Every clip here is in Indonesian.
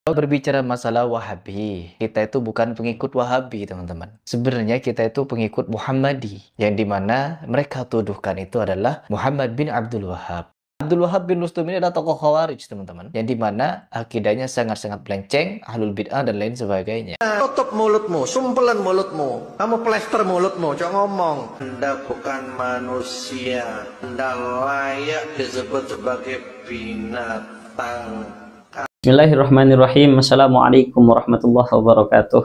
Kalau berbicara masalah Wahabi, kita itu bukan pengikut Wahabi, teman-teman. Sebenarnya kita itu pengikut Muhammadi, yang dimana mereka tuduhkan itu adalah Muhammad bin Abdul Wahab. Abdul Wahab bin Rustum ini adalah tokoh Khawarij, teman-teman, yang dimana akidahnya sangat-sangat melenceng, ahlul bid'ah dan lain sebagainya. Tutup mulutmu, sumpelan mulutmu, kamu plester mulutmu, jangan ngomong. Anda bukan manusia, Anda layak disebut sebagai binatang. Bismillahirrahmanirrahim. Assalamualaikum warahmatullahi wabarakatuh.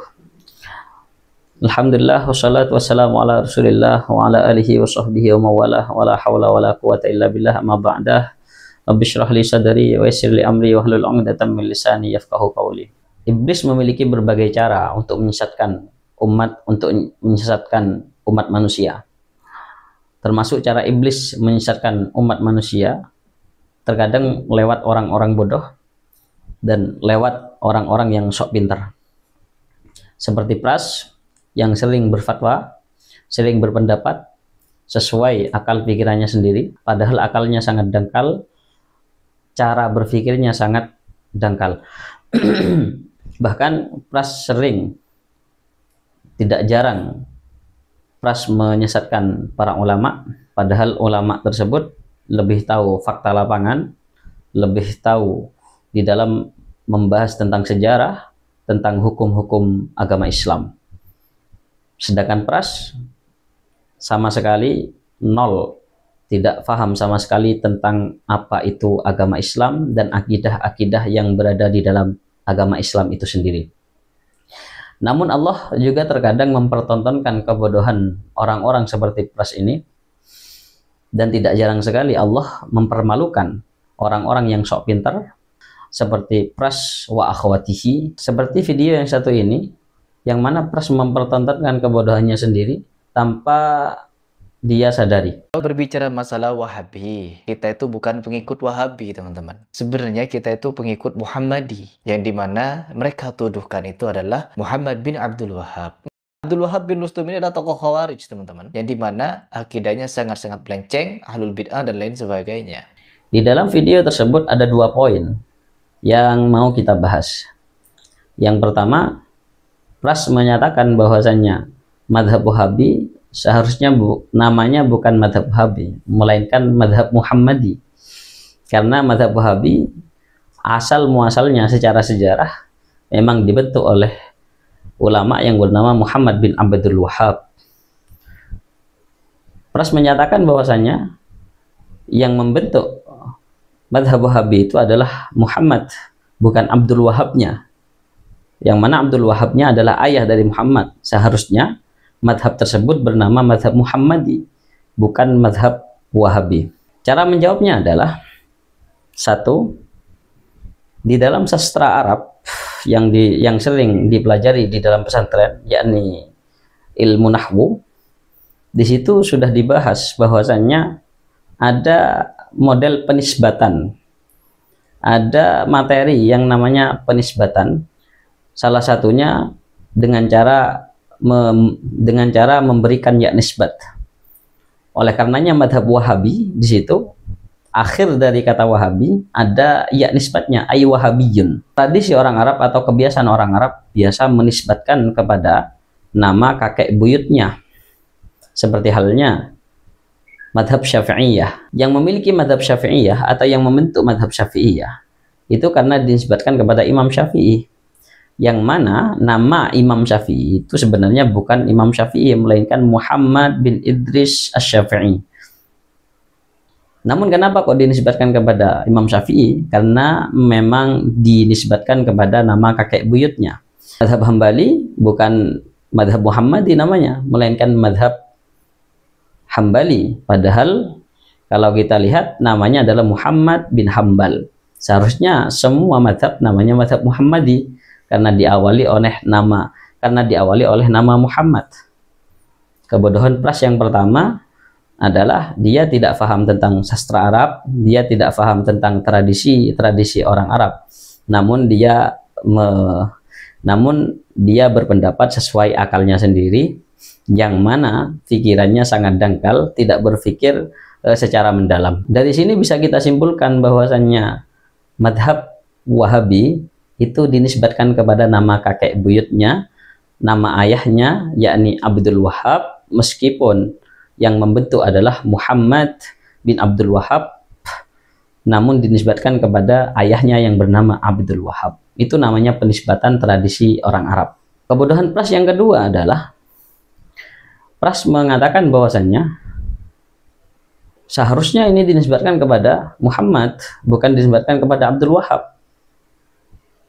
Alhamdulillah wassalatu wassalamu ala Rasulillah wa ala alihi wa sahbihi wa mawalah wa la hawla wa la quwata illa billah amma ba'dah. Rabbi shrah li sadri wa yassir li amri wa hlul 'uqdatam min lisani yafqahu qawli. Iblis memiliki berbagai cara untuk menyesatkan umat manusia. Termasuk cara iblis menyesatkan umat manusia terkadang lewat orang-orang bodoh dan lewat orang-orang yang sok pintar, seperti Pras yang sering berfatwa, sering berpendapat sesuai akal pikirannya sendiri, padahal akalnya sangat dangkal, cara berpikirnya sangat dangkal. Bahkan Pras sering, tidak jarang Pras menyesatkan para ulama, padahal ulama tersebut lebih tahu fakta lapangan, lebih tahu di dalam membahas tentang sejarah, tentang hukum-hukum agama Islam. Sedangkan Pras sama sekali nol, tidak paham sama sekali tentang apa itu agama Islam dan akidah-akidah yang berada di dalam agama Islam itu sendiri. Namun Allah juga terkadang mempertontonkan kebodohan orang-orang seperti Pras ini, dan tidak jarang sekali Allah mempermalukan orang-orang yang sok pintar seperti Pras wa akhwatihi, seperti video yang satu ini, yang mana Pras mempertontonkan kebodohannya sendiri tanpa dia sadari. Kalau berbicara masalah Wahabi, kita itu bukan pengikut Wahabi, teman-teman. Sebenarnya kita itu pengikut Muhammadi, yang dimana mereka tuduhkan itu adalah Muhammad bin Abdul Wahab. Abdul Wahab bin Rustum ini adalah tokoh Khawarij, teman-teman, yang dimana akidahnya sangat-sangat melenceng, ahlul bid'ah dan lain sebagainya. Di dalam video tersebut ada 2 poin yang mau kita bahas. Yang pertama, Pras menyatakan bahwasannya madhab Wahabi seharusnya namanya bukan madhab Wahabi, melainkan madhab Muhammadi, karena madhab Wahabi asal muasalnya secara sejarah memang dibentuk oleh ulama yang bernama Muhammad bin Abdul Wahab. Pras menyatakan bahwasannya yang membentuk madhab Wahabi itu adalah Muhammad, bukan Abdul Wahabnya, yang mana Abdul Wahabnya adalah ayah dari Muhammad. Seharusnya madhab tersebut bernama madhab Muhammadi, bukan madhab Wahabi. Cara menjawabnya adalah, satu, di dalam sastra Arab yang sering dipelajari di dalam pesantren, yakni ilmu nahwu, di situ sudah dibahas bahwasannya ada model penisbatan, ada materi yang namanya penisbatan, salah satunya dengan cara memberikan ya nisbat. Oleh karenanya madhab Wahabi di situ akhir dari kata Wahabi ada ya nisbatnya, ay Wahabiyun. Tradisi orang Arab atau kebiasaan orang Arab biasa menisbatkan kepada nama kakek buyutnya, seperti halnya madhab Syafi'iyah. Yang memiliki madhab Syafi'iyah atau yang membentuk madhab Syafi'iyah itu karena dinisbatkan kepada Imam Syafi'i, yang mana nama Imam Syafi'i itu sebenarnya bukan Imam Syafi'i, melainkan Muhammad bin Idris Asy-Syafi'i. Namun kenapa kok dinisbatkan kepada Imam Syafi'i? Karena memang dinisbatkan kepada nama kakek buyutnya. Madhab Hambali bukan madhab Muhammadi namanya, melainkan madhab Hambali. Padahal kalau kita lihat namanya adalah Muhammad bin Hambal. Seharusnya semua madhab namanya madhab Muhammadi, karena diawali oleh nama Muhammad. Kebodohan Pras yang pertama adalah dia tidak paham tentang sastra Arab, dia tidak paham tentang tradisi orang Arab. Namun dia berpendapat sesuai akalnya sendiri, yang mana pikirannya sangat dangkal, tidak berpikir secara mendalam. Dari sini bisa kita simpulkan bahwasannya madhab Wahabi itu dinisbatkan kepada nama kakek buyutnya, nama ayahnya, yakni Abdul Wahab, meskipun yang membentuk adalah Muhammad bin Abdul Wahab, namun dinisbatkan kepada ayahnya yang bernama Abdul Wahab. Itu namanya penisbatan tradisi orang Arab. Kebodohan Pras yang kedua adalah Pras mengatakan bahwasannya seharusnya ini dinisbatkan kepada Muhammad, bukan dinisbatkan kepada Abdul Wahab.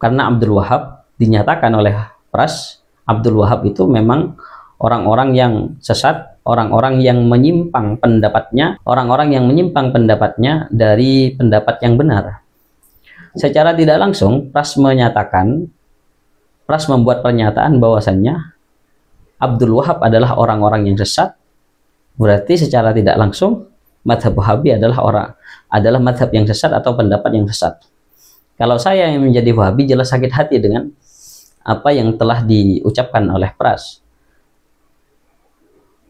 Karena Abdul Wahab dinyatakan oleh Pras, Abdul Wahab itu memang orang-orang yang sesat, orang-orang yang menyimpang pendapatnya, orang-orang yang menyimpang pendapatnya dari pendapat yang benar. Secara tidak langsung, Pras membuat pernyataan bahwasannya Abdul Wahab adalah orang-orang yang sesat. Berarti secara tidak langsung mazhab Wahabi adalah mazhab yang sesat atau pendapat yang sesat. Kalau saya yang menjadi Wahabi jelas sakit hati dengan apa yang telah diucapkan oleh Pras.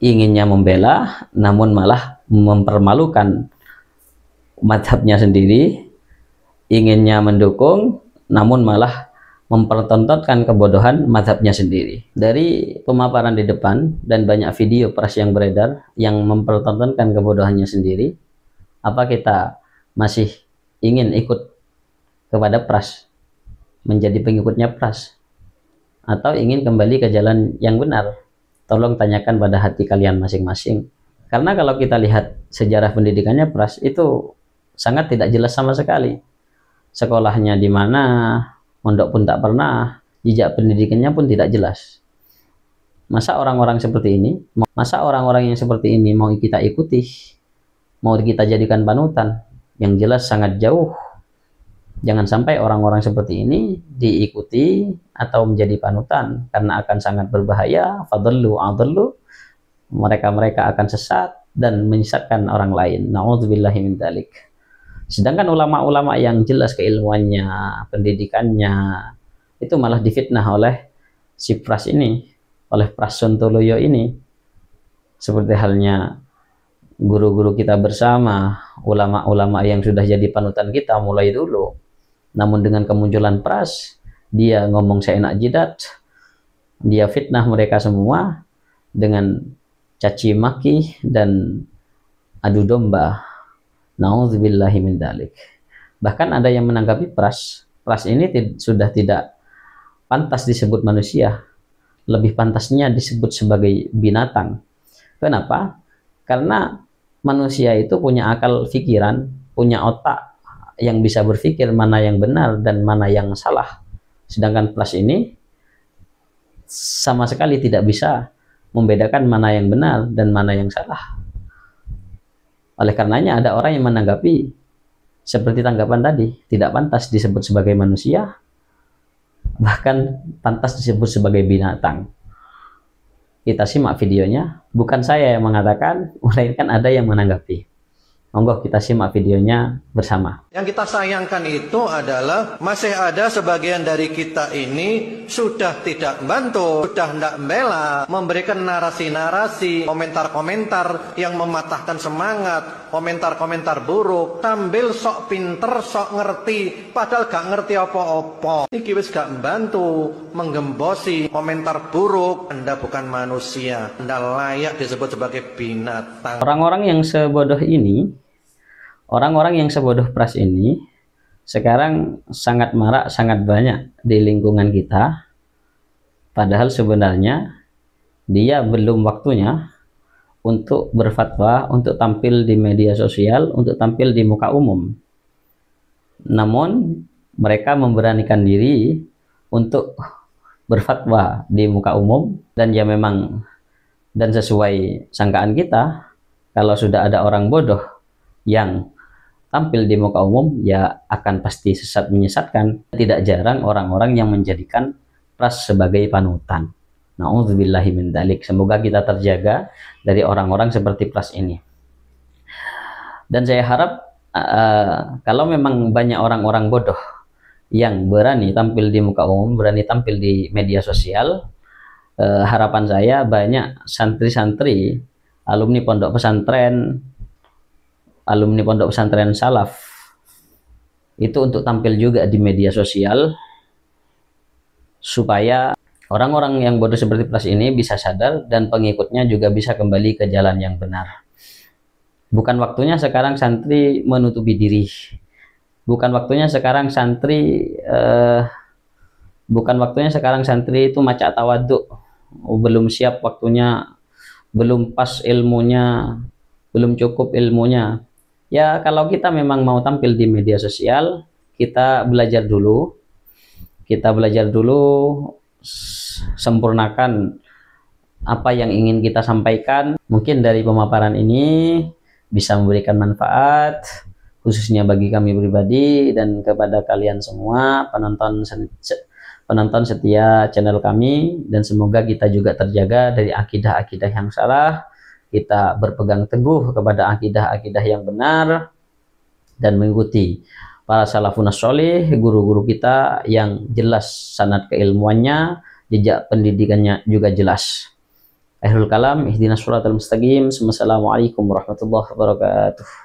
Inginnya membela, namun malah mempermalukan mazhabnya sendiri. Inginnya mendukung, namun malah mempertontonkan kebodohan mazhabnya sendiri. Dari pemaparan di depan dan banyak video Pras yang beredar yang mempertontonkan kebodohannya sendiri, apa kita masih ingin ikut kepada Pras, menjadi pengikutnya Pras, atau ingin kembali ke jalan yang benar? Tolong tanyakan pada hati kalian masing-masing. Karena kalau kita lihat sejarah pendidikannya Pras itu sangat tidak jelas sama sekali. Sekolahnya di mana, mondok pun tak pernah, jejak pendidikannya pun tidak jelas. Masa orang-orang yang seperti ini mau kita ikuti, mau kita jadikan panutan? Yang jelas sangat jauh. Jangan sampai orang-orang seperti ini diikuti atau menjadi panutan, karena akan sangat berbahaya. Fadallu adallu, mereka akan sesat dan menyesatkan orang lain. Na'udzubillahi min dzalik. Sedangkan ulama-ulama yang jelas keilmuannya, pendidikannya, itu malah difitnah oleh si Pras ini, oleh Pras Sontoloyo ini. Seperti halnya guru-guru kita bersama, ulama-ulama yang sudah jadi panutan kita mulai dulu. Namun dengan kemunculan Pras, dia ngomong seenak jidat, dia fitnah mereka semua dengan caci maki dan adu domba. Nauzubillahi min dzalik. Bahkan ada yang menanggapi Pras ini sudah tidak pantas disebut manusia, lebih pantasnya disebut sebagai binatang. Kenapa? Karena manusia itu punya akal pikiran, punya otak yang bisa berpikir mana yang benar dan mana yang salah. Sedangkan Pras ini sama sekali tidak bisa membedakan mana yang benar dan mana yang salah. Oleh karenanya ada orang yang menanggapi seperti tanggapan tadi, tidak pantas disebut sebagai manusia, bahkan pantas disebut sebagai binatang. Kita simak videonya, bukan saya yang mengatakan, melainkan ada yang menanggapi. Monggo kita simak videonya bersama. Yang kita sayangkan itu adalah masih ada sebagian dari kita ini sudah tidak membantu, sudah tidak membela, memberikan narasi-narasi, komentar-komentar yang mematahkan semangat, komentar-komentar buruk, sambil sok pinter, sok ngerti, padahal gak ngerti apa-apa. Ini wis gak membantu, menggembosi komentar buruk. Anda bukan manusia, Anda layak disebut sebagai binatang. Orang-orang yang sebodoh ini, orang-orang yang sebodoh Pras ini sekarang sangat marak, sangat banyak di lingkungan kita. Padahal sebenarnya dia belum waktunya untuk berfatwa, untuk tampil di media sosial, untuk tampil di muka umum. Namun mereka memberanikan diri untuk berfatwa di muka umum, dan ya memang, dan sesuai sangkaan kita, kalau sudah ada orang bodoh yang tampil di muka umum, ya akan pasti sesat menyesatkan. Tidak jarang orang-orang yang menjadikan Pras sebagai panutan. Nauzubillahi min dzalik. Semoga kita terjaga dari orang-orang seperti Pras ini. Dan saya harap kalau memang banyak orang-orang bodoh yang berani tampil di muka umum, berani tampil di media sosial, harapan saya banyak santri-santri, alumni pondok pesantren salaf itu untuk tampil juga di media sosial, supaya orang-orang yang bodoh seperti Pras ini bisa sadar dan pengikutnya juga bisa kembali ke jalan yang benar. Bukan waktunya sekarang santri menutupi diri. Bukan waktunya sekarang santri itu macak tawaduk. Belum siap waktunya, belum pas ilmunya, belum cukup ilmunya. Ya kalau kita memang mau tampil di media sosial, kita belajar dulu. Sempurnakan apa yang ingin kita sampaikan. Mungkin dari pemaparan ini bisa memberikan manfaat, khususnya bagi kami pribadi dan kepada kalian semua penonton setia channel kami, dan semoga kita juga terjaga dari akidah-akidah yang salah. Kita berpegang teguh kepada akidah-akidah yang benar dan mengikuti para salafun sholih, guru-guru kita yang jelas sanad keilmuannya, jejak pendidikannya juga jelas. Akhirul kalam, ihdinas shiratal mustaqim. Wassalamualaikum warahmatullahi wabarakatuh.